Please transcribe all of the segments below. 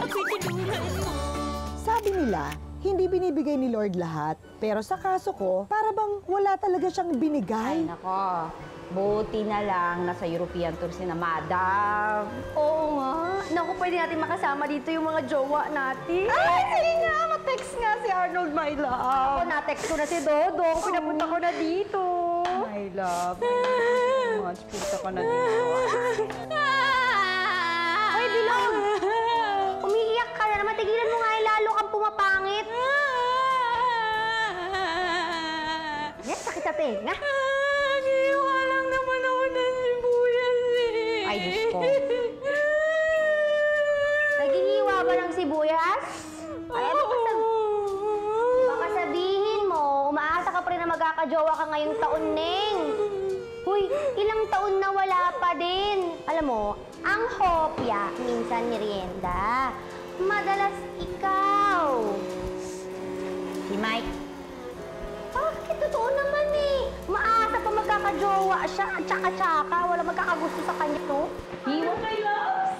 Pinulungan mo. Sabi nila, hindi binibigay ni Lord lahat. Pero sa kaso ko, para bang wala talaga siyang binigay. Ay, nako. Buti na lang nasa European tour si na Madam. Oo nga. Naku, pwede natin makasama dito yung mga jowa natin. Ay, sige nga. Ma-text nga si Arnold, my love. Ako, na-text ko na si Dodong. Pinapunta ko na dito. My love. Thank you so much. Punta ka na dito. Ay, Bilog! Umiiyak ka na naman. Tigilan mo nga, lalo kang pumapangit. Yes, sakit sa tenga. Giniwa lang naman ako ng sibuyas eh. Ay, Diyos ko. Naghihiwa ba ng sibuyas? Ay, ano baka sabihin mo, umaasa ka pa rin na magkakajowa ka ngayong taon, Neng. Huy, ilang taon na wala pa din. Alam mo, ang hopya, minsan merienda. Madalas ikaw. Si Mike. Bakit? Totoo naman eh. Maasa pa magkakajowa siya. Tsaka-tsaka. Wala magkakagusto sa kanya, no? Hiwa my loves.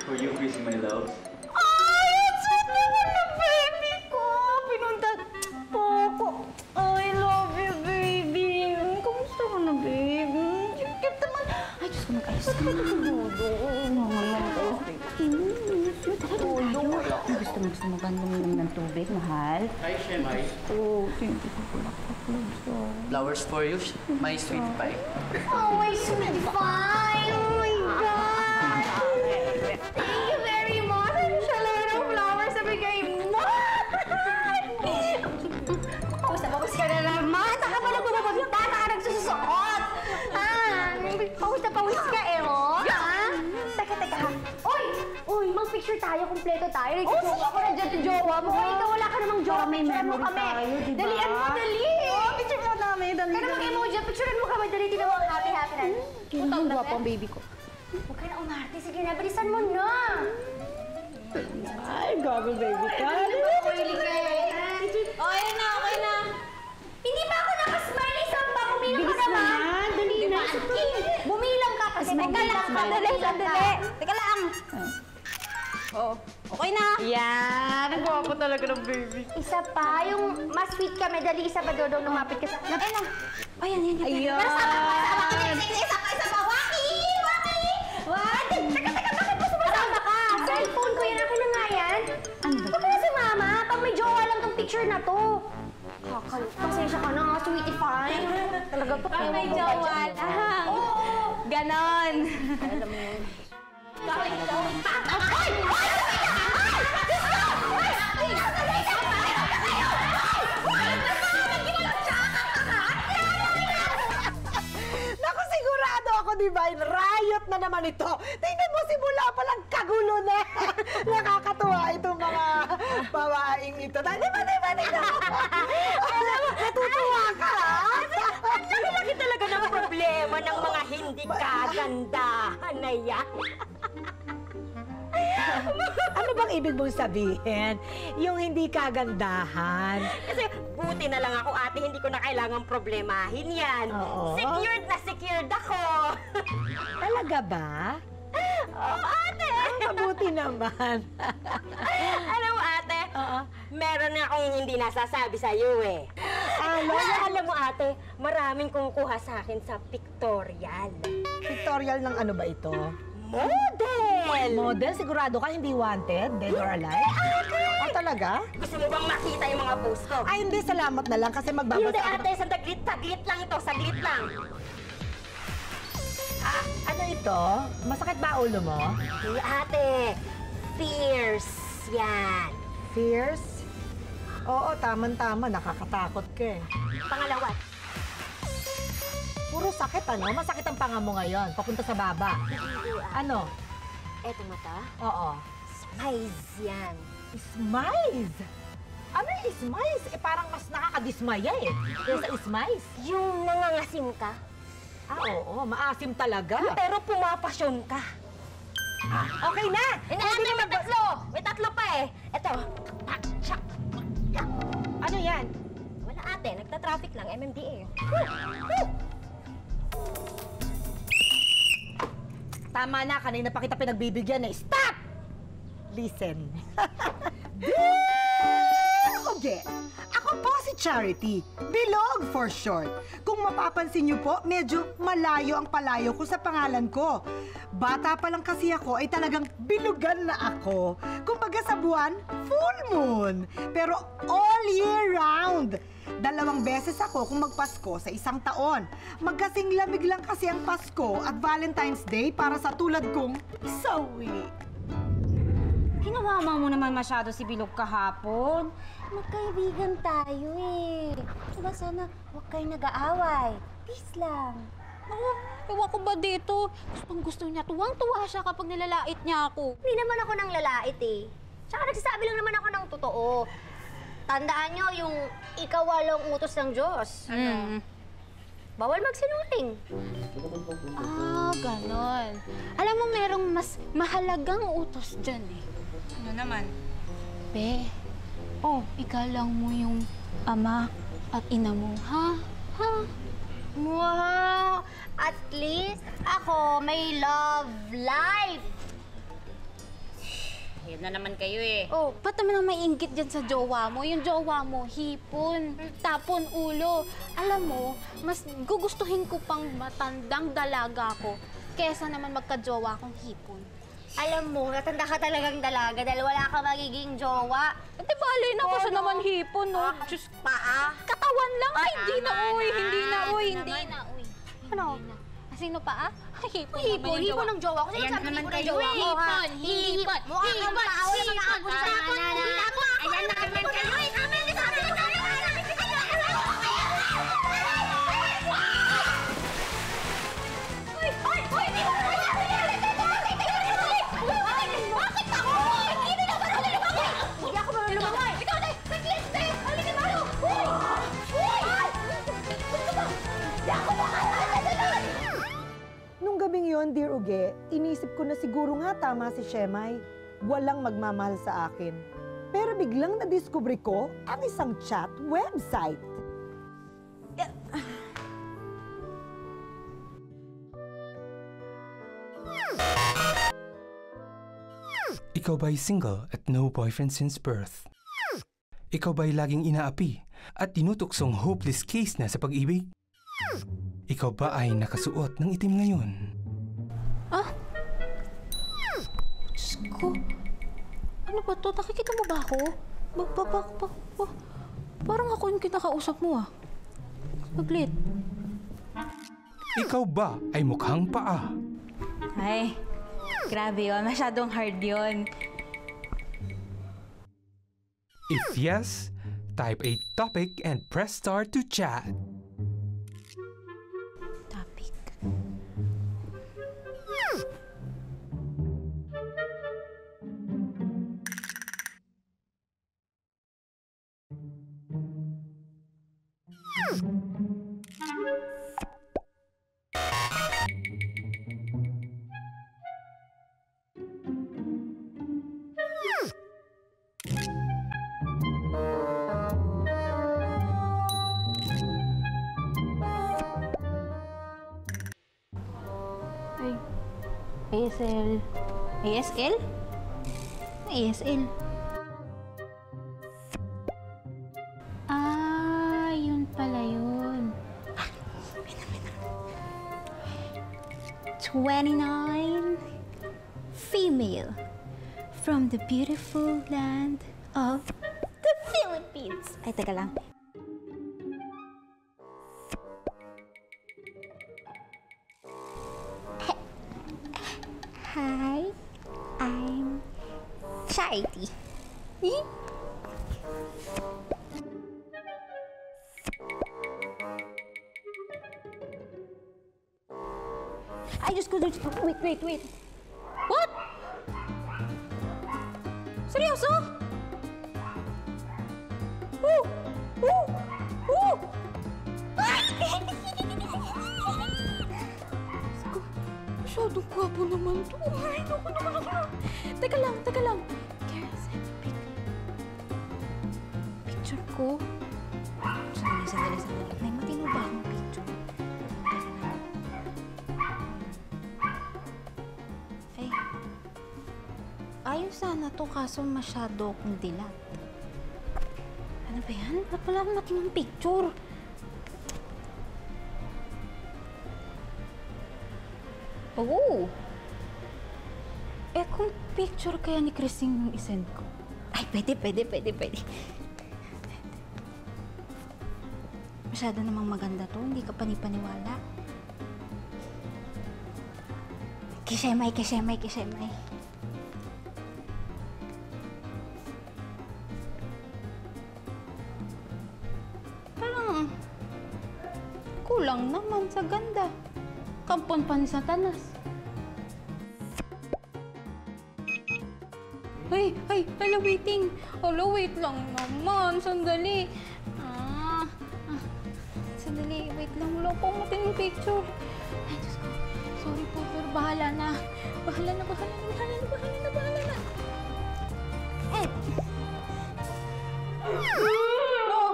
For you, Chrissy, my love. Ay, ang sweet naman na baby ko. Pinunta po ako. I love you, baby. Kamusta ka na, baby? Cute naman. Ay, Diyos ko, nag-ayos ka na. Gusto mo ganun ng tubig, mahal? Hi, Shemai. Oh, thank you. Flowers for you, my sweet pie. Oh, my sweet pie! Oh my God! Thank you very much! Ano siya lang ng flowers na bigay mo? Pawis ka na naman! Saka pa nagbubugbita? Saka nagsusuot? Pawis na pawis ka eh, mo? Ha? Teka. Uy, mag-picture tayo, kompleto tayo. Nagsusuot ako na dyan sa jowa mo. Uy, ikaw wala ka namang jowa. May Picturean mo memory kami. tayo, diba? Dalian mo, dali! Picture mo namin, dali. Kaya mag-emoji, picturean mo kami. Dali, tinawa ang happy-happy na. Kailangan gwapo ang baby ko. Huwag ka na umarte. Sige na, bilisan mo na. Ay, gwapo baby ka. Oily ka eh. Okay na. Hindi pa ako nakasmiley sa pa. Bumilang ka Bilis naman. naman, dali na. Bumilang ka kasi. Teka lang, sandali. Teka lang. Oo. Okay na. Yan, ang gwapo talaga ng baby. Isa pa, yung mas sweet kami. Dali, isa pa Dodong lumapit ka sa... Ayun. Ayan. Ayun. Pero sama ka. Isa pa. Waki! Teka, bakit mo sumasama ka? Cellphone ko yan. Akin na nga yan. Ano ba? Huwag ka na si Mama. Pang may jowa lang tong picture na to. Pasensya ka na, sweetie pie. Talaga to. Pang may jowa lang. Oo. Ganon. Alam mo yun. Naku, sigurado ako, Divine. Riot na naman ito. Tingnan mo, simula pa lang kagulo na. Nakakatuwa itong mga babaeng ito. Diba? Alam mo, natutuwa ka, ha? Ang laki talaga ng problema ng mga hindi kagandahan na yan. Ano bang ibig mong sabihin? Yung hindi kagandahan. Kasi buti na lang ako, ate, hindi ko na kailangang problemahin yan. Oo. Secured na secured ako. Talaga ba? Oo, ate. Mabuti naman. Alam mo, ate, Oo. meron na akong hindi nasasabi sa'yo eh. Alam mo, ate, maraming kumukuha sa akin sa pictorial. Pictorial ng ano ba ito? Model! Model? Sigurado ka hindi wanted? Dead or alive? Ah, talaga? Gusto mo bang makita yung mga post ko? Ay, hindi. Salamat na lang kasi magbabasa Hindi, ako. ate, saglit lang ito, saglit lang. Ah, ano ito? Masakit ba ulo mo? Hindi, ate, fierce yan. Fierce? Oo, tama-tama. Nakakatakot ka eh. Pangalawa, Puro sakit, ano? Masakit ang panga mo ngayon. Papunta sa baba. Ano? eto mata, Oo. smiles yan. Smiles? Ano yung smiles? Eh, parang mas nakakadismaya eh. Kesa smiles. Yung nangangasim ka, Ah, oo. Maasim talaga. pero pumapasyon ka. Okay na! Ate, may tatlo! May tatlo pa eh. Eto, Ano yan? wala ate, nagta-traffic lang, MMDA. Tama na, kanina pa kita pinagbibigyan eh. Stop! Listen. Okay. Ako po si Charity. Bilog for short. Kung mapapansin niyo po, medyo malayo ang palayo ko sa pangalan ko. Bata pa lang kasi ako ay talagang bilugan na ako. Kumbaga sa buwan, full moon. Pero all year round. 2 beses ako kung magpasko sa isang taon. Magkasing lamig lang kasi ang Pasko at Valentine's Day para sa tulad kong sawi. Kinawama mo naman masyado si Bilog kahapon. Magkaibigan tayo eh. Diba sana huwag kayo nag-aaway. Peace lang. Ewan ko ba dito? Gusto niya. Tuwang-tuwa siya kapag nilalait niya ako. Hindi naman ako nang lalait eh. Tsaka nagsasabi lang naman ako ng totoo. Tandaan nyo yung ikawalong utos ng Diyos. Bawal magsinungaling. Ah, ganon. Alam mo, merong mas mahalagang utos dyan eh. Ano naman? Be, igalang mo yung ama at ina mo, ha? Ha? Wow! At least ako may love life. Yun na naman kayo eh. Oh, ba't naman ang maiinggit dyan sa jowa mo? Yung jowa mo, hipon, tapon ulo. Alam mo, mas gugustuhin ko pang matandang dalaga ko kesa naman magka-jowa kong hipon. Alam mo, natanda ka talagang dalaga dahil wala ka magiging jowa. Di ba, Alina, ako siya naman hipon, no? Diyos, Paa. katawan lang. Ay, hindi na, uy. Hindi na, uy. Hindi na, uy. Ano? Sino pa, ah? Hipon Hipon ng jowa ko. Sino Ayan sabi naman hipon ng kayo, jowa ko, ha? Hipon. Mukha kang tao na mga agos sa akin. Ayan na naman kayo. Hindi ako marunong lumangoy. Ikaw na! Saglit, te! Halika tayo! Uy! Uy! Hindi ako makakalalan! Nung gabing yon, Dear Uge, inisip ko na siguro nga tama si Shemay. Walang magmamahal sa akin. Pero biglang nadiskubre ko ang isang chat website. Ikaw ba'y single at no boyfriend since birth? Ikaw ba'y laging inaapi at tinutuksong hopeless case na sa pag-ibig? Ikaw ba ay nakasuot ng itim ngayon? Diyos ko. Ano ba to? Nakikita mo ba ako? Parang ako yung kinakausap mo, ah. Saglit. Ikaw ba ay mukhang paa? Ay, grabe yun. Masyadong hard yun. If yes, type a topic and press star to chat. Topic. ASL. ASL? ASL. Ah, yun pala yun. 29 female from the beautiful land of the Philippines. Ay, teka lang. Hi, I'm Charity. Ay, Diyos ko, Diyos ko. Wait. What? Seryoso? Masyadong gwapo naman to. Ay, naku. Teka lang. Kaya send pic. Picture ko. Sandali. May matino ba akong picture? Ay. Ayos sana to kaso masyado akong dilat. Ano ba yan? Ba't wala akong matinong picture? Oo. Eh kung picture kaya ni Christine yung isend ko? Ay, pwede. Masyado namang maganda to, hindi ka panipaniwala. Kisemay. Parang kulang naman sa ganda. Kampon pa ni Satanas. Ay, waiting. Wait lang naman. Sandali. Sandali, wait lang. Wala ko matinong picture. Ay, Diyos ko. Sorry po, pero bahala na. Bahala na. Oh,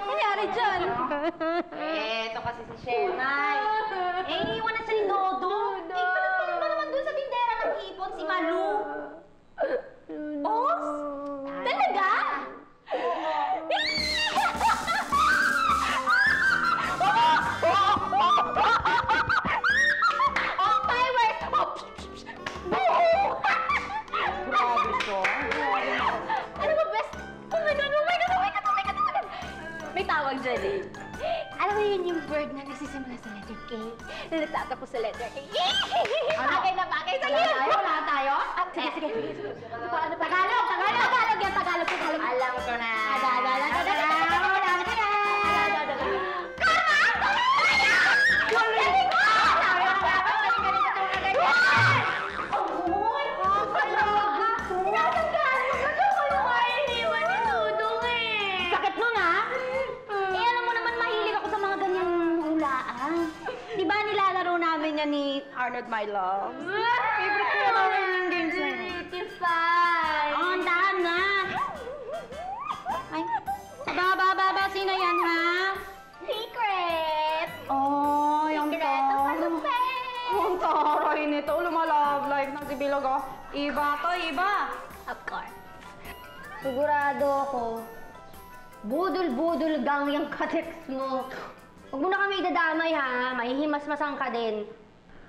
nangyari dyan? Ito kasi si Shemay. Iwan na siya ni Dodo. Pinagpalit pa naman dun sa tindera ng hipon si Malu. Os? Talaga? Fireworks! Ano ba, best? Oh my God! May tawag dyan eh. Alam mo yun yung bird na nagsisimula sa letter K? Na nagtatapos sa letter A. Bagay na bagay sa'yo! Wala tayo? Sige. Ano, Tagalog yan, Tagalog. Alam ko na. Sakit nun ah! Eh alam mo naman mahilig ako sa mga ganyang hulaan. Di ba nilalaro namin yan ni Arnold My Love? Favorite ko naman yung games na yun. Ang daan na! Ay, ba, sino yan ha? Secret! Oh, yung Sikreto pa to. Ang taray nito, lumalove life ng si Bilog oh. Iba to, iba. Of course. Sigurado ako, budol-budol gang yung ka-text mo. Huwag mo na kami idadamay ha, mahihimas-masang ka din.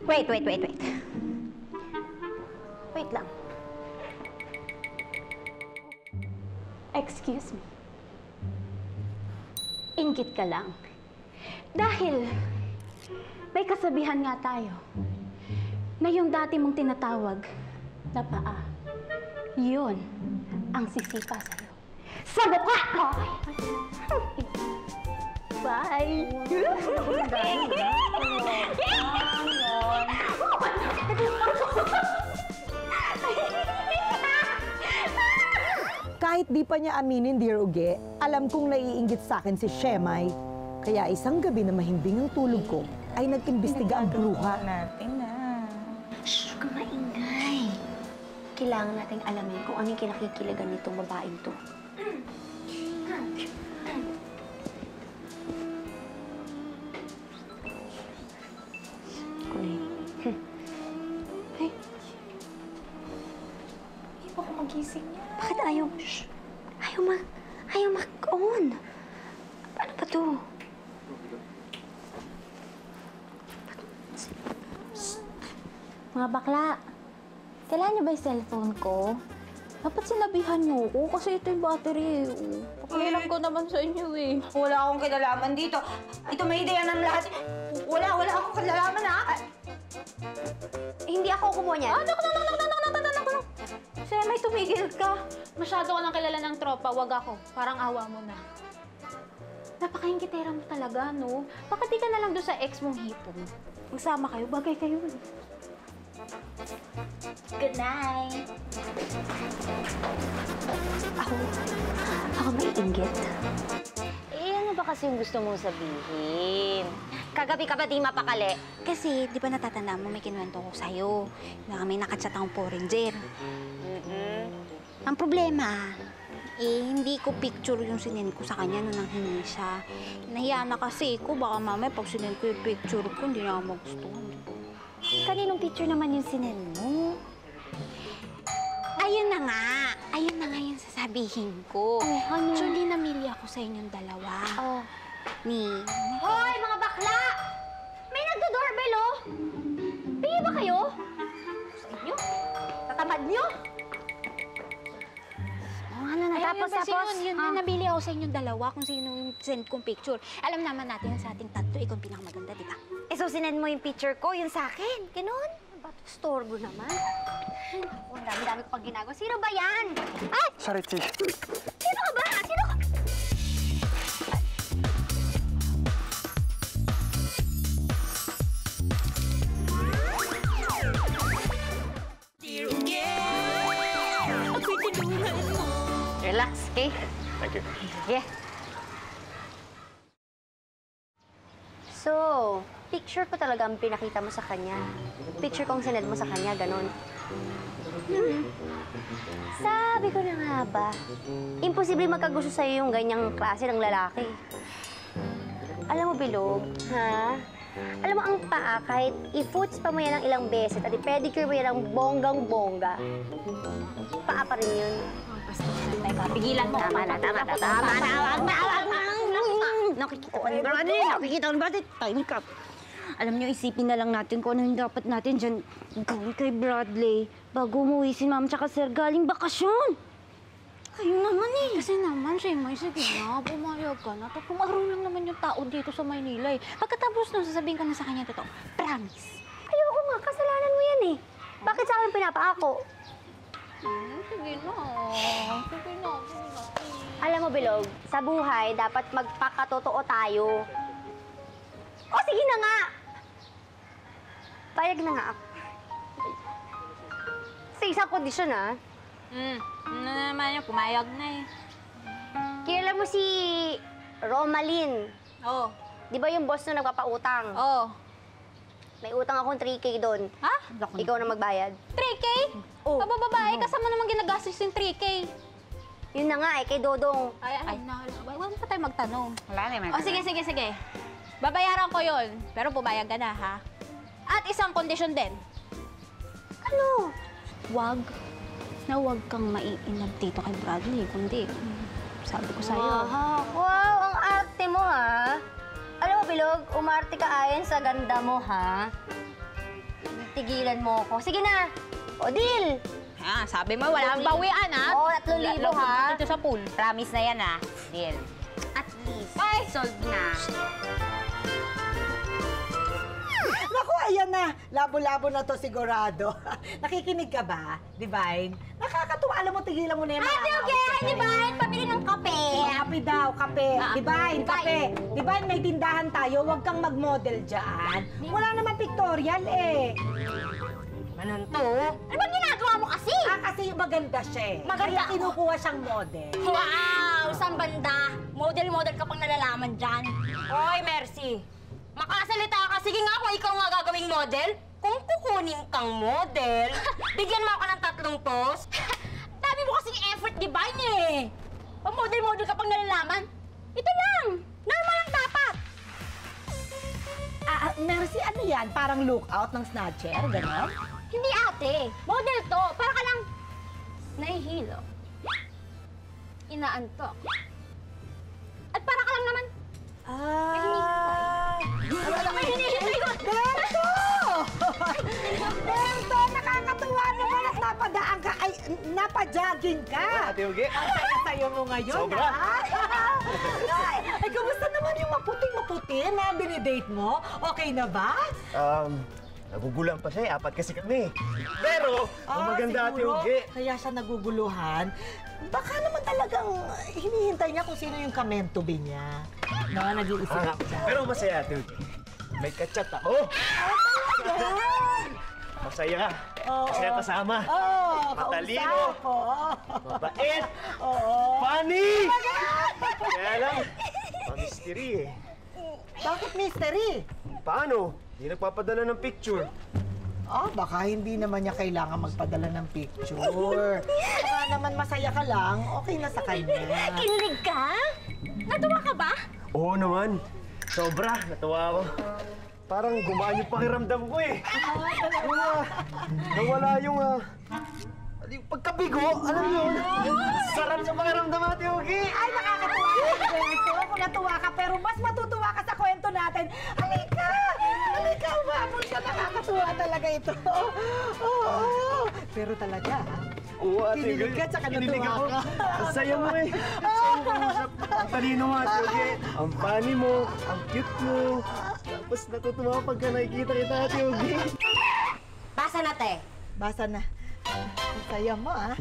Wait. Wait lang. Excuse me. Ingit ka lang. Dahil may kasabihan nga tayo na yung dati mong tinatawag na paa, yun ang sisipa sa'yo. Sa mukha ko! Bye! Kahit di pa niya aminin, Dear Uge, alam kong naiinggit sa akin si Shemay. Kaya isang gabi na mahimbing ang tulog ko, ay nag-imbestiga ang bruha. Shh, huwag kang maingay. Kailangan nating alamin kung ano yung kinakikiligan nitong babaeng to. Kunay. Ay. Hindi pa ako magising niya. Bakit ayaw? Shh. Ayaw mag-on. Ano ba to? Mga bakla, kailangan niyo ba yung cellphone ko? Dapat sinabihan niyo ko kasi ito yung battery. Pakialam ko naman sa inyo eh. Wala akong kinalaman dito. Ito may ideya ng lahat. Wala akong kinalaman ha. Hindi ako kumuha niyan. Naku. Siya, may tumigil ka. Masyado ka nang kilala ng tropa, wag ako. Parang awa mo na. Napakaingitera mo talaga, no? Bakit di ka na lang doon sa ex mong hipon? Magsama kayo, bagay kayo. Good night. Ako may inggit. Eh, ano ba kasi yung gusto mong sabihin? Kagabi ka ba di mapakali? Kasi, di ba natatanda mo, may kinuwento ko sa'yo na may nakachat akong foreign ranger. Ang problema, hindi ko picture yung sinend ko sa kanya nung nanghingi siya. Nahiya na kasi ko, baka mamaya pag sinend ko yung picture ko, hindi na ako magustuhan. Kaninong picture naman yung sinend mo? Ayun nga. Ayun na nga yung sasabihin ko. Actually, namili ako sa inyong dalawa. Ni... Hoy, mga bakla! May nagdo-doorbell, oh! Pili ba kayo? Sa inyo? Tatamad nyo? Ano na, tapos. Yun, nabili ako sa inyong dalawa kung sino yung send kong picture. Alam naman natin sa ating tatlo, ikaw ang pinakamaganda, di ba? So sinend mo yung picture ko, yung sa akin. Ganun. Ba't storbo naman? Ay, naku, ang dami-dami ko pang ginagawa. Sino ba yan? Ay! Sorry, T. Sino ka ba? Sino ka? Relax, okay? Thank you. Yeah. So, picture ko talaga ang pinakita mo sa kanya. Picture kong sinend mo sa kanya, ganon. Sabi ko na nga ba, imposible magkagusto sa'yo yung ganyang klase ng lalaki. Alam mo, Bilog, ha? Alam mo, ang paa, kahit i-foots pa mo yan ng ilang beses at i-pedicure mo yan ng bonggang-bongga, paa pa rin yun. Teka, pigilan mo. Tama na. Nakikita ko ni Bradley. Time cap. Alam niyo, isipin na lang natin kung ano yung dapat natin dyan gawin kay Bradley bago umuwi si Ma'am tsaka Sir galing bakasyon. Kayo naman eh. Kasi naman, Shemay, sige na, pumayag ka na. Tatlong araw lang naman yung tao dito sa Maynila eh. Pagkatapos nun, sasabihin ka na sa kanya totoo. Promise. Ayoko nga, kasalanan mo yan eh. Bakit sa akin pinapaako? Sige na. Alam mo, Bilog, sa buhay, dapat magpakatotoo tayo. O, sige na nga! Payag na nga ako. Sa isang kondisyon, ha? Ano naman yung pumayag na eh. Kilala mo si Romalyn. Oo. Di ba yung boss na nagpapautang? Oo. May utang akong 3K doon. Ha? Ikaw na magbayad. 3K? Oo. Babae, kasama naman ginagastos yung 3K. Yun na nga eh, kay Dodong. Ay, wala pa tayo magtanong. Wala na, O, sige. Babayaran ko yon, pero pumayag ka na, ha? At isang kondisyon din. Ano? Huwag kang maiinab dito kay Bradley, kundi sabi ko sa'yo. Wow, ang arte mo, ha? Alam mo, Bilog, umarte ka ayon sa ganda mo, ha? Tigilan mo ako. Sige na! O, deal! Ha, sabi mo, wala kang bawian, ha? Oo, 3,000, ha? Dito sa pool. Promise na yan ah. Deal. At least. Ay, solved na. Naku, ayan na. Labo-labo na to sigurado. Nakikinig ka ba, Divine? Nakakatuwa. Alam mo, tigilan mo na yung mga Divine, pabili ng kape. Kape daw, kape. Divine, kape. Divine, may tindahan tayo. Huwag kang mag-model dyan. Wala naman pictorial eh. Manon to? Ano ba ginagawa mo kasi? Kasi maganda siya eh. Maganda Kaya kinukuha siyang model. Wow! Saan banda? Model-model ka pang nalalaman dyan. Hoy, Mercy. Makasalita ka. Sige nga kung ikaw nga gagawing model. Kung kukunin kang model, bigyan mo ako ng 3 post. Dami mo kasing effort, Divine eh. Pag model-model ka pang nalalaman, ito lang. Normal lang dapat. Mercy, ano yan? Parang lookout ng snatcher, gano'n? Hindi, ate. Model to. Para ka lang nahihilo. Inaantok. At para ka lang naman Berto! Berto, nakakatuwa naman at napadaan ka. Ay, napajogging ka. Ate Ugi. Ang saya-sayo mo ngayon, Sobra. ha? Ay, kamusta naman yung maputing-maputi na dinidate mo? Okay na ba? Nagugulan pa siya eh. 4 kasi kami. Pero, ang maganda Ate siguro, Ugi. kaya siya naguguluhan. Baka naman talagang hinihintay niya kung sino yung kamento be niya. No, nag-iisip siya. Pero masaya Ate Ugi. May kachat ako. Masaya. Masaya kasama. Matalino. Kausap. Mabait. Funny. Kaya lang, mystery eh. Bakit mystery? Paano? Hindi nagpapadala ng picture. Baka hindi naman niya kailangan magpadala ng picture. Baka naman masaya ka lang, okay na sa kanya. Kinilig ka? Natuwa ka ba? Oo naman. Sobra. Natuwa ako. Parang gumaan yung pakiramdam ko eh. Nawala yung yung pagkabigo, alam niyo yun? Sarap sa pakiramdam, Ate Yogi! Ay, nakakatuwa ito. Kung natuwa ka, pero mas matutuwa ka sa kwento natin. Halika! Halika, umabol ka. Nakakatuwa talaga ito. Oo. Pero talaga, Oo, Ate Yogi. kinilig ka, tsaka Kinilig natuwa ako. ka. Ang saya mo eh. Ang saya mo kausap. Ang talino mo, Ate Yogi. Ang funny mo. Ang cute mo. Tapos natutuwa pagka nakikita kita, Ate Yogi. Basa na, te. Basa na. Ang saya mo, ah.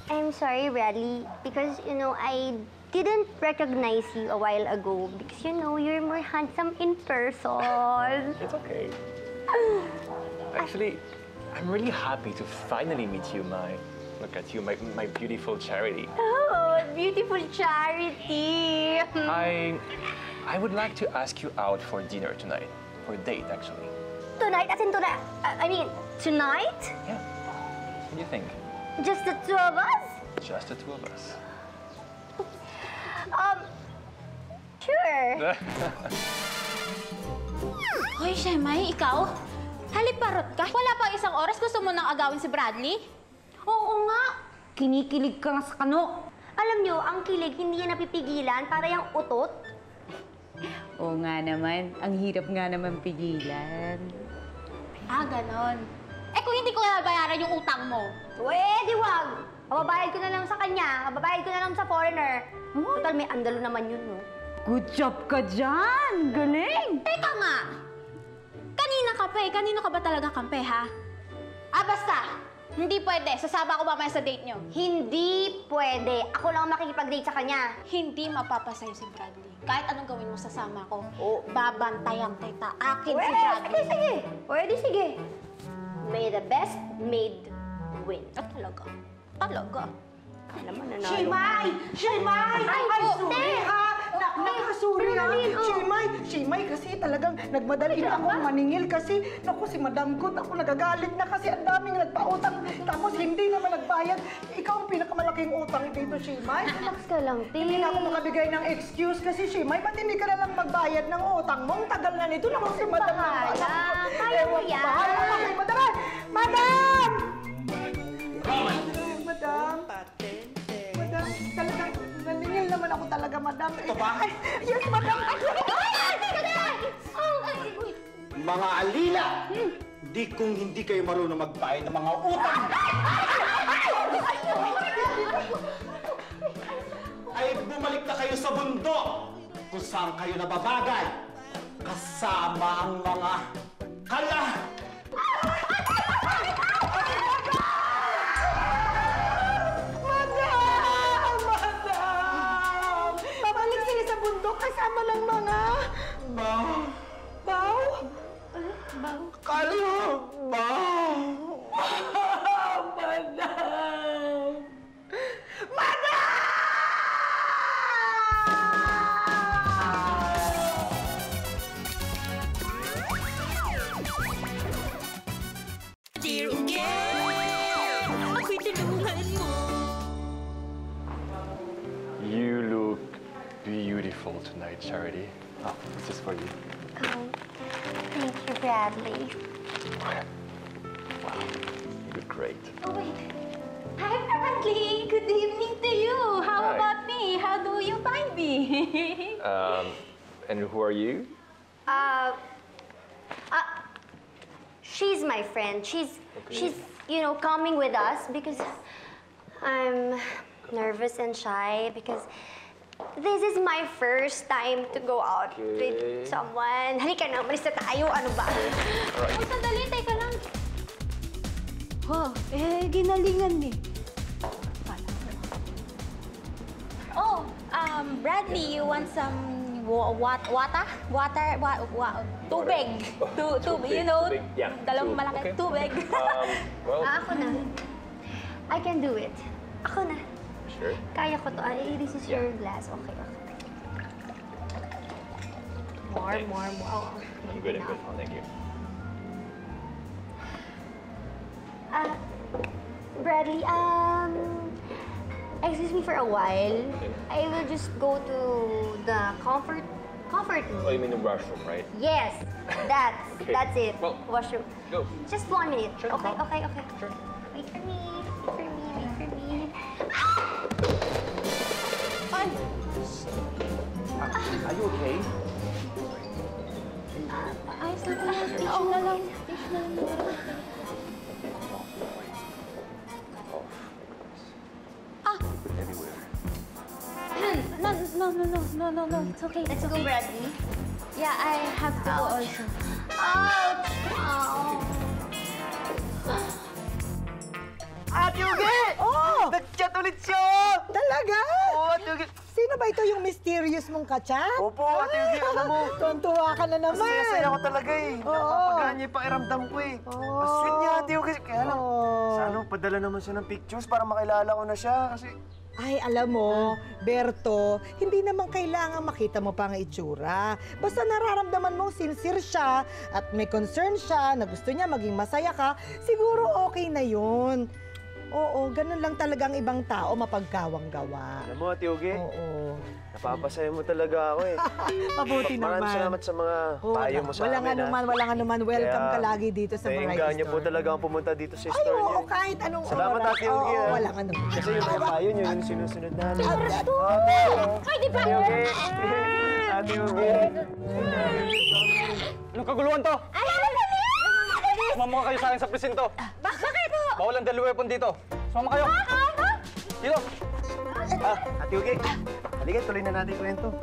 I'm sorry, Bradley, because, I didn't recognize you a while ago because, you're more handsome in person. It's okay. Actually, I'm really happy to finally meet you, look at you, my beautiful Charity. Oh, beautiful Charity. I would like to ask you out for dinner tonight, for a date, actually. Tonight, as in tonight, tonight? Yeah. What do you think? Just the two of us? Just the two of us. Sure. Hoy, Shemay, ikaw? Haliparot ka? Wala pang isang oras, gusto mo nang agawin si Bradley? Oo nga. Kinikilig ka nga sa kano. Alam nyo, ang kilig hindi yan napipigilan para yung utot. Oo nga naman. Ang hirap nga naman pigilan. Ah, ganon. Eh kung hindi ko nabayaran yung utang mo? Di wag. Mababayad ko na lang sa kanya. Mababayad ko na lang sa foreigner. Total, may andalo naman yun, no? Good job ka dyan! Galing! Teka nga! Kanina ka pa eh. Kanino ka ba talaga kampe, ha? Ah, basta! Hindi pwede. Sasama ko mamaya sa date nyo. Hindi pwede. Ako lang ang makikipag-date sa kanya. Hindi mapapasayo si Bradley. Kahit anong gawin mo, sasama ko. Babantayan kita. Akin si Bradley. Sige. Pwede, sige. May the best maid win. At talaga. Talaga. Alam mo, nanalo. Shimay! Shimay! Ay, sorry ha! Nakakasuri ha! Shimay, kasi talagang nagmadali na akong maningil kasi, naku, si Madam Good, ako nagagalit na kasi ang daming nagpautang, tapos hindi naman nagbayad. Ikaw ang pinakamalaking utang dito, Shimay. Relax ka lang, Ti. Hindi na ako makabigay ng excuse kasi, Shimay, ba't hindi ka na lang magbayad ng utang mo? Ang tagal na nito, naku, si Madam Good. Kaya mo yan. Bahala ka kay Madam! Madam! Madam! Madam, talagang naningil naman ako talaga, Madam. Ito ba? Yes, Madam! Mga alila! Di kung hindi kayo marunong magbayad ng mga utang, ay bumalik na kayo sa bundok kung saan kayo nababagay kasama ang mga kala. Babalik sila sa bundok kasama ng mga... Baw? Kala! Baw! Madam! You look beautiful tonight, Charity. Oh, this is for you. Oh, thank you, Bradley. Wow, you look great. Oh, wait. Hi, Bradley. Good evening to you. How Hi. about me? How do you find me? And who are you? She's my friend. She's, coming with us because I'm nervous and shy because this is my first time to go out with someone. Halika na, umalis na tayo. Ano ba? Oh, sandali. Teka lang. Wow, ginalingan ni. Oh, Bradley, you want some water? Tubig. Tubig, you know? Tubig, yeah. Dalawang Tubig, malaki. okay. Tubig. Well, Ako na. I can do it. Ako na. sure. Kaya ko to. This is your glass. Okay. More. Oh, I'm good, I'm good. Thank you. Bradley, excuse me for a while. I will just go to the comfort room. Oh, you mean the washroom, right? Yes, that's it. Well, Washroom. Go. Just 1 minute. Sure, no Okay. problem. Sure. Wait for me. It's okay. Let's go, Bradley. Yeah, I have to go also. Ouch! Ate Ugi! Oh! Nag-chat ulit siya! Talaga? Oo, Ate Ugi. Sino ba ito yung mysterious mong kachat? Opo, Ate Ugi, alam mo. Tuwan-tuwa ka na naman. Saya-saya ko talaga eh. Oo. Napapagaan niya yung pakiramdam ko eh. Oo. Ang sweet niya, Ate Ugi. Kaya lang, Oo. sana padala naman siya ng pictures para makilala ko na siya. Kasi, Ay, alam mo, Berto, hindi naman kailangan makita mo pa ang itsura. Basta nararamdaman mong sincere siya at may concern siya na gusto niya maging masaya ka, siguro okay na yun. Oo, ganun lang talaga ang ibang tao mapagkawang gawa. alam mo, Ate Ugi, Oo. napapasaya mo talaga ako eh. Mabuti naman. Maraming salamat sa mga Oo, payo mo sa walang amin. walang anuman. Welcome Kaya, ka lagi dito sa Variety Nainga niyo po Store. talaga ang pumunta dito sa Ay, store niyo. oo, kahit anong Salamat, oras. Ate Ugi. Oo, ah. walang anuman. Kasi yung mga payo niyo, yun sinusunod namin. Ay, di ba? Ate Ugi! Ate Ugi! Anong kaguluhan to? Sumama kayo sa akin sa presinto. Bakit po? Bawal ang deadly weapon dito. Sumama kayo. Dito. Ate Ugi, halika, tuloy na natin kwento.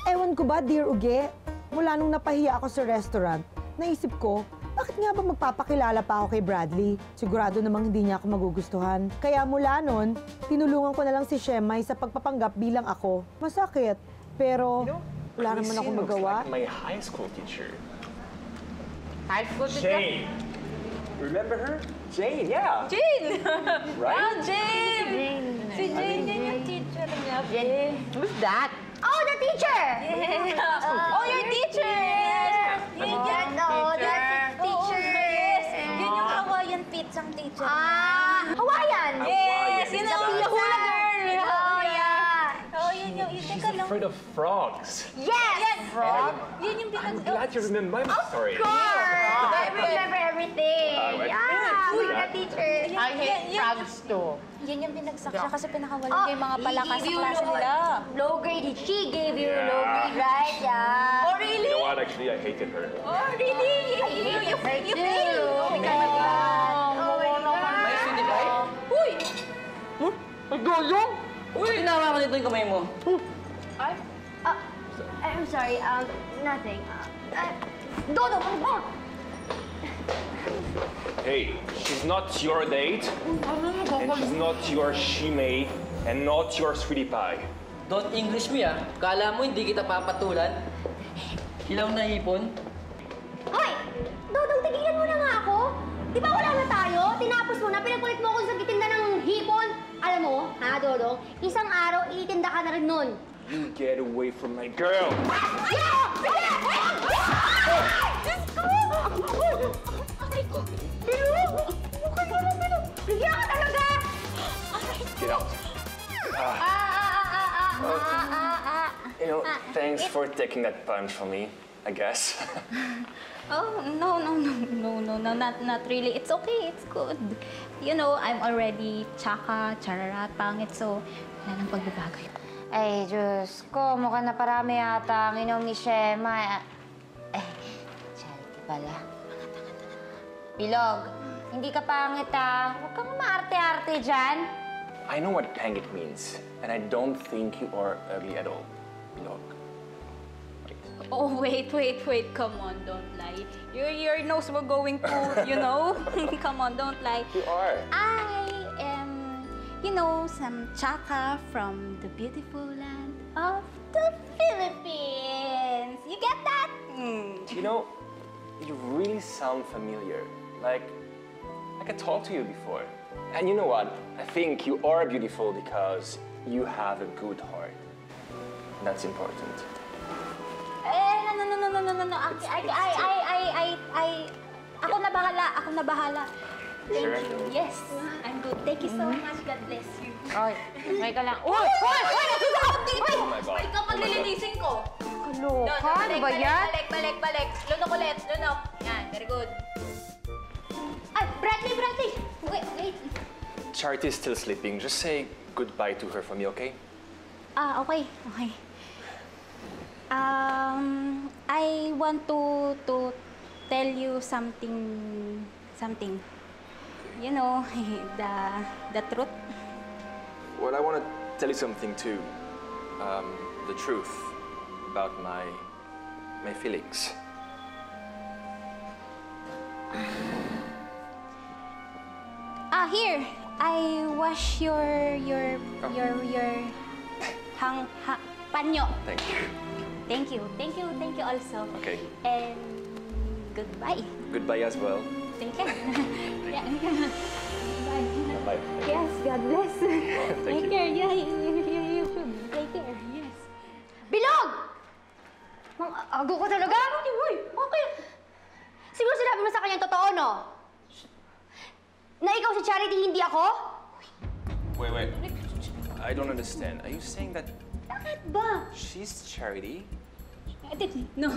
Ewan ko ba, Dear Uge, mula nung napahiya ako sa restaurant, naisip ko, bakit nga ba magpapakilala pa ako kay Bradley? Sigurado namang hindi niya ako magugustuhan. Kaya mula nun, tinulungan ko na lang si Shemay sa pagpapanggap bilang ako. Masakit, pero wala naman akong magawa. Like my high school teacher. High school teacher? Jane. Remember her? Jane, yeah. Jane! Right? Oh, Jane! Si Jane, yan yung teacher niya. Jane. Who's that? Oh, the teacher! Oh, your teacher! Yun yan, that's teacher. Yes! Yun yung Hawaiian pizzang teacher. Hawaiian! Yes! Yun ang hula hula girl! Oh, yeah. Oh, yun yung isa ka lang. Afraid of frogs. Yes! Frog? Yun yung I'm pinag... glad you remember my story. I remember everything. Alright. Yeah, the teacher. I hate frogs too. Yan yung binagsak siya kasi pinakawalan Oh, niya yung mga palaka sa klase nila. Low grade. She gave you low grade, right? Yeah. Oh, really? You know what? Actually, I hated her. Oh, really? You fail. Oh my God. Oh my God. May sweetie pie? Uy! Ay, gulong! Uy, ginawa ko nito yung kamay mo. I'm sorry. Nothing. Dodo, ano ba? Hey, she's not your date, and she's not your shimei, and not your sweetie pie. Don't English me ah. Kala mo hindi kita papatulan? Ilaw na hipon? Hoy! Dodong, tigilan mo na nga ako. Di ba wala na tayo? Tinapos mo na, pinagkulit mo ako sa gitinda ng hipon. Alam mo, ha, Dodong? Isang araw, itinda ka na rin nun. You get away from my girl! Bigyan ka talaga! Get out. You know, thanks for taking that punch from me, I guess. Oh, no, not really. It's okay, it's good. You know, I'm already tsaka, chararat, pangit, so wala nang pagbabago. Ay, Diyos ko, mukhang naparami yata ang inom ni Shema. Charity pala. Bilog, hindi ka pangit ah. Huwag kang maarte-arte dyan. I know what pangit means, and I don't think you are ugly at all. Look. Oh, wait, come on, don't lie. Your nose were going to, you know? Come on, don't lie. You are. I am, you know, some chaka from the beautiful land of the Philippines. You get that? You know, you really sound familiar. Like I talked to you before. And you know what? I think you are beautiful because you have a good heart. That's important. No. Ako na bahala. Sure. Thank you. Yes, I'm good. Thank you so much. God bless you. Ay, may ka lang. Uy! Nasusunod dito! Oh my God. Wait ka paglilinisin ko. Kaloka, ano ba yan? Balik. Lunok ulit. Lunok. Yan, very good. Ay, Bradley! Wait. Charity is still sleeping. Just say goodbye to her for me, okay? Okay. I want to tell you something. You know, the truth. Well, I want to tell you something too. the truth about my feelings. Here. I wash your panyo. Thank you. Thank you. Thank you. Thank you also. Okay. And goodbye. Goodbye as well. Thank you. Yeah. Bye. Bye. Yes, God bless. Thank Take you. care. Yeah, you should. Take care. Yes. Bilog! Mang ago ko talaga? Uy, okay. Siguro sinabi mo sa kanya totoo, no? Na ikaw si Charity, hindi ako? Wait. I don't understand. Are you saying that Bakit ba? she's Charity? No.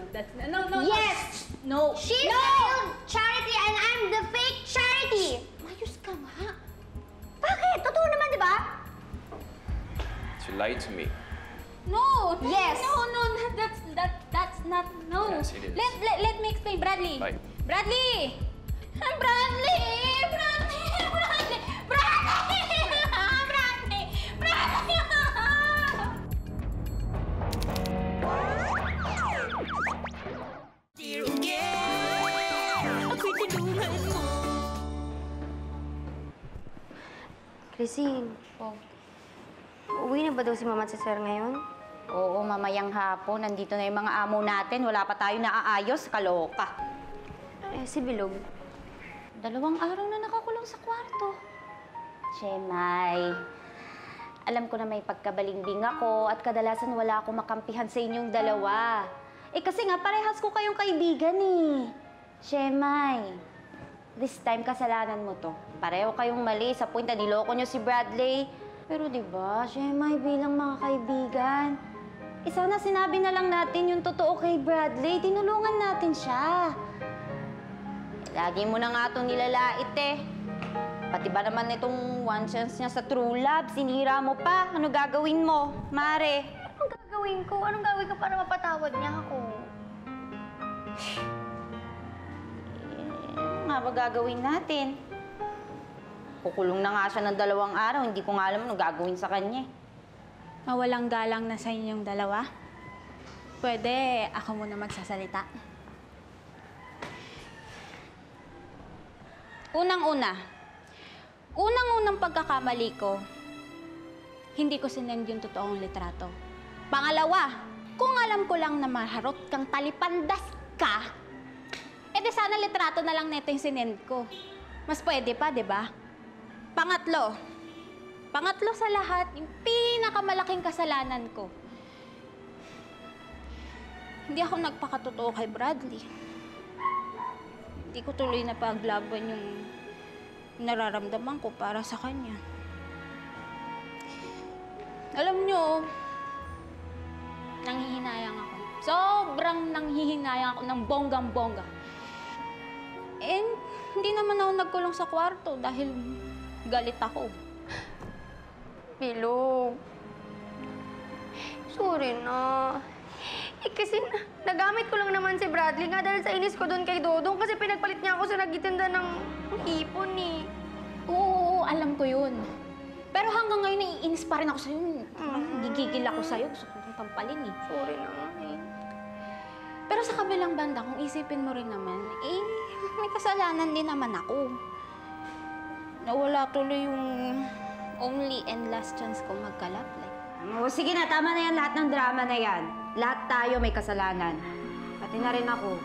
That's no. Yes! No. She's the real Charity and I'm the fake Charity! Mayos ka nga. Bakit? Totoo naman, di ba? She lied to me. No. Yes. No. That's not. No. Yes, it is. Let me explain, Bradley. Bye. Bradley. Christine, uwi na ba daw si Mama at si Sir ngayon? Oo, mamayang hapon. Nandito na yung mga amo natin. Wala pa tayo naaayos. Kaloka. Eh, si Bilog. 2 araw na nakakulong sa kwarto. Shemay, alam ko na may pagkabalingbing ako at kadalasan wala akong makampihan sa inyong dalawa. Eh kasi nga, parehas ko kayong kaibigan eh. Shemay, this time kasalanan mo to. Pareho kayong mali sa point na niloko nyo si Bradley. Pero diba, Shemay, bilang mga kaibigan, sana sinabi na lang natin yung totoo kay Bradley. Tinulungan natin siya. Lagi mo na nga itong nilalait eh. Pati ba naman itong one chance niya sa true love, sinira mo pa. Ano gagawin mo, Mare? Anong gagawin ko? Anong gagawin ko para mapatawad niya ako? Ano nga ba gagawin natin? Kukulong na nga siya ng 2 araw, hindi ko nga alam ano gagawin sa kanya. Mawalang galang na sa inyong dalawa. Pwede ako muna magsasalita. Unang-unang pagkakamali ko, hindi ko sinend yung totoong litrato. Pangalawa, kung alam ko lang na maharot kang talipandas ka, edi sana litrato na lang neto yung sinend ko. Mas pwede pa, di ba? Pangatlo sa lahat, yung pinakamalaking kasalanan ko. Hindi ako nagpakatotoo kay Bradley. Hindi ko tuloy na paglaban yung nararamdaman ko para sa kanya. Alam nyo, nanghihinayang ako. Sobrang nanghihinayang ako ng bonggang-bongga. And hindi naman ako nagkulong sa kwarto dahil galit ako. Bilog. Sorry na. Kasi nagamit ko lang naman si Bradley nga dahil sa inis ko doon kay Dodong kasi pinagpalit niya ako sa nagtitinda ng ipon eh. Oo, alam ko yun. Pero hanggang ngayon, naiinis pa rin ako sa'yo. Gigigil ako sa'yo. Gusto ko kong tampalin eh. Sorry na eh. Pero sa kabilang banda, kung isipin mo rin naman, may kasalanan din naman ako. Nawala tuloy yung only and last chance ko magka-love life. O sige na, tama na yan lahat ng drama na yan. Lahat tayo may kasalanan. Pati na rin ako.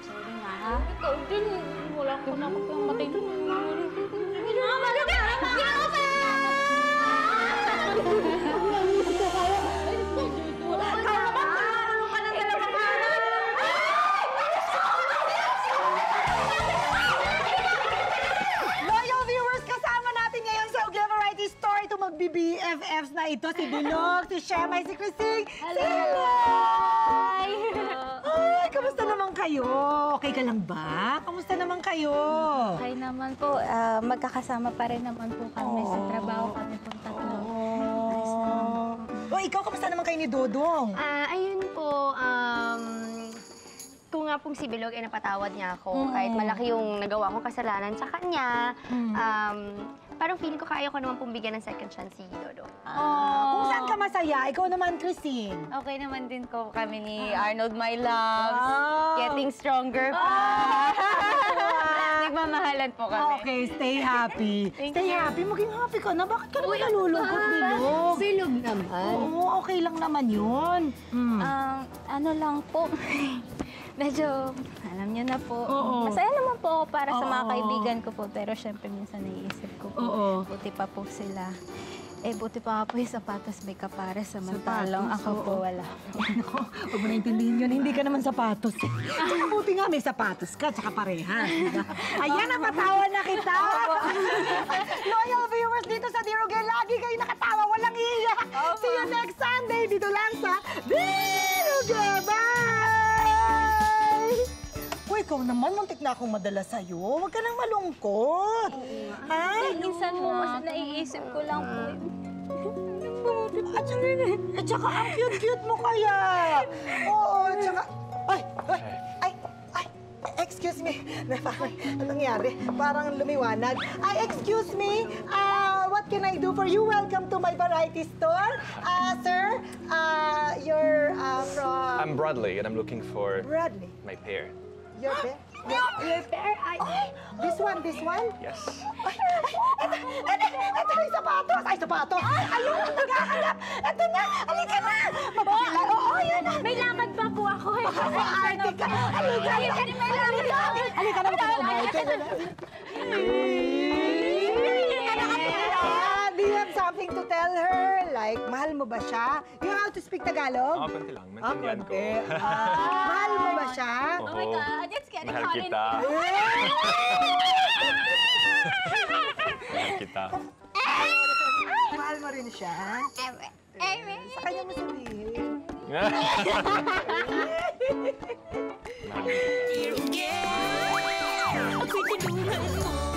Sorry na, ha? Ikaw din. Wala ko na ako pang matay doon. Loyal viewers, kasama natin ngayon sa Ugly Variety Store itong mag-BFFs na ito. Si Bilog, si Shemay, si Christine. Hello! Ay, kamusta naman kayo? Okay ka lang ba? Kamusta naman kayo? Okay naman po. Magkakasama pa rin naman po kami sa trabaho kami po tatlo. Ayos naman po. O, ikaw, kamusta naman kayo ni Dodong? Ayun po, kung nga pong si Bilog ay napatawad niya ako, kahit malaki yung nagawa kong kasalanan sa kanya, Parang feeling ko kaya ko naman pumbigyan ng second chance si Dodo. Kung saan ka masaya, ikaw naman, Christine. Okay naman din ko kami ni Arnold My Loves. Wow. Getting stronger pa. Nagmamahalan po kami. Okay, stay happy. Thank Stay you. happy. Maging happy ka na. Bakit ka naman nalulungkot, Bilog? Silog naman. Oo, okay lang naman yun. Ano lang po, medyo, alam niyo na po. Oo. Masaya naman po ako para sa mga Oo. kaibigan ko po, pero syempre minsan naiisip ko po, Oo. buti pa po sila. Buti pa nga po yung sapatos may kapares, samantalang Sapatos, ako po oo. wala. Huwag mo na intindihin yun. Hindi ka naman sapatos. Tsaka buti nga may sapatos ka, tsaka parehas. Diba? Ayan, napatawa na kita. Loyal viewers dito sa Diruge, lagi kayo nakatawa, walang iyak. See you next Sunday dito lang sa Diruge. Bye! Uy, ikaw naman, muntik na akong madala sa'yo. Huwag ka nang malungkot. Ha? Minsan po mas naiisip ko lang po At saka ang cute-cute mo kaya. Oo, at saka... Ay, excuse me. Parang, anong nangyari? Parang lumiwanag. Excuse me. What can I do for you? Welcome to my variety store. Sir, you're from... I'm Bradley, and I'm looking for Bradley. my pair. Your pair? Your pair? This one? Yes. Ito yung sapatos! Ay, sapatos! Ayun, naghahanap! Ito na! Halika na! Mabakila! Oo, yun na! May lakad pa po ako eh. Arte ka! Halika na! Halika na! Halika na! Do you have something to tell her? Like, mahal mo ba siya? You know how to speak Tagalog? Konti lang. Maintindihan ko. Mahal mo ba siya? Oh my God, it's getting Mahal hot in kita. Mahal kita. Mahal mo rin siya? Sa kanya mo sabihin. Mahal kita. Pwede naman mo.